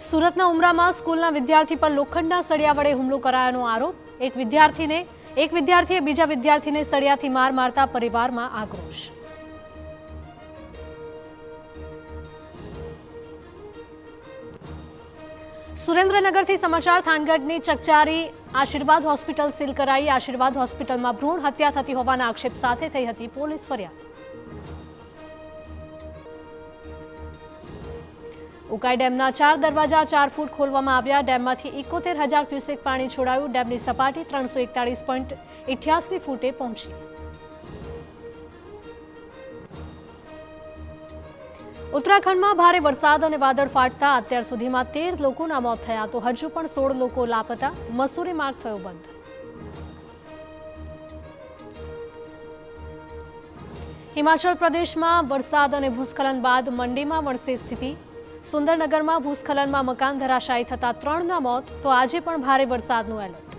સુરતના ઉમરામાં સ્કૂલના વિદ્યાર્થી પર લોખંડના સળિયા વડે હુમલો કરાયાનો આરોપ। એક વિદ્યાર્થીએ બીજા વિદ્યાર્થીને સળિયાથી માર મારતા પરિવારમાં આક્રોશ। સુરેન્દ્રનગરથી સમાચાર થાનગઢની ચકચારી આશીર્વાદ હોસ્પિટલ સીલ કરાઈ। આશીર્વાદ હોસ્પિટલમાં ભ્રૂણ હત્યા થતી હોવાના આક્ષેપ સાથે થઈ હતી પોલીસ ફરિયાદ। ઉકાઈ ડેમના 4 દરવાજા 4 ફૂટ ખોલવામાં આવ્યા। ડેમમાંથી 71,000 ક્યુસેક પાણી છોડાયું। ડેમની સપાટી 341.88 ફૂટે પહોંચી। ઉત્તરાખંડમાં ભારે વરસાદ અને વાદળ ફાટતા અત્યાર સુધીમાં 13 લોકોના મોત થયા તો હજુ પણ 16 લોકો લાપતા। મસૂરી માર્ગ થયો બંધ। હિમાચલ પ્રદેશમાં વરસાદ અને ભૂસ્ખલન બાદ મંડીમાં વણસે સ્થિતિ। સુંદરનગરમાં ભૂસ્ખલનમાં મકાન ધરાશાયી થતા 3ના મોત તો આજે પણ ભારે વરસાદનું એલર્ટ।